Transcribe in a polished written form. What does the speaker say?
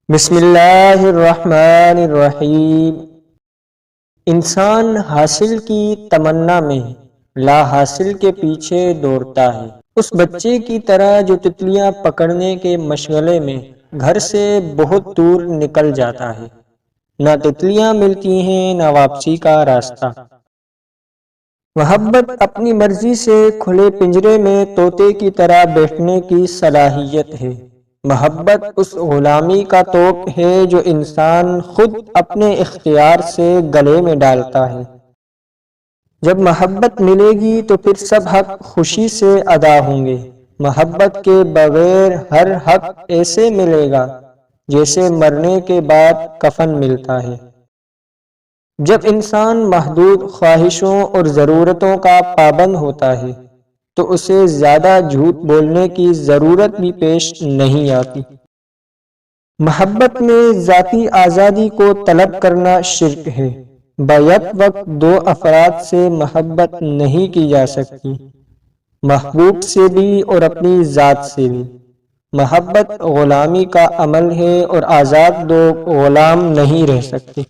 بسم اللہ الرحمن الرحیم۔ انسان حاصل کی تمنا میں لا حاصل کے پیچھے دوڑتا ہے، اس بچے کی طرح جو تتلیاں پکڑنے کے مشغلے میں گھر سے بہت دور نکل جاتا ہے۔ نہ تتلیاں ملتی ہیں نہ واپسی کا راستہ۔ محبت اپنی مرضی سے کھلے پنجرے میں طوطے کی طرح بیٹھنے کی صلاحیت ہے۔ محبت اس غلامی کا توق ہے جو انسان خود اپنے اختیار سے گلے میں ڈالتا ہے۔ جب محبت ملے گی تو پھر سب حق خوشی سے ادا ہوں گے۔ محبت کے بغیر ہر حق ایسے ملے گا جیسے مرنے کے بعد کفن ملتا ہے۔ جب انسان محدود خواہشوں اور ضرورتوں کا پابند ہوتا ہے تو اسے زیادہ جھوٹ بولنے کی ضرورت بھی پیش نہیں آتی۔ محبت میں ذاتی آزادی کو طلب کرنا شرک ہے۔ بیک وقت دو افراد سے محبت نہیں کی جا سکتی، محبوب سے بھی اور اپنی ذات سے بھی۔ محبت غلامی کا عمل ہے اور آزاد لوگ غلام نہیں رہ سکتے۔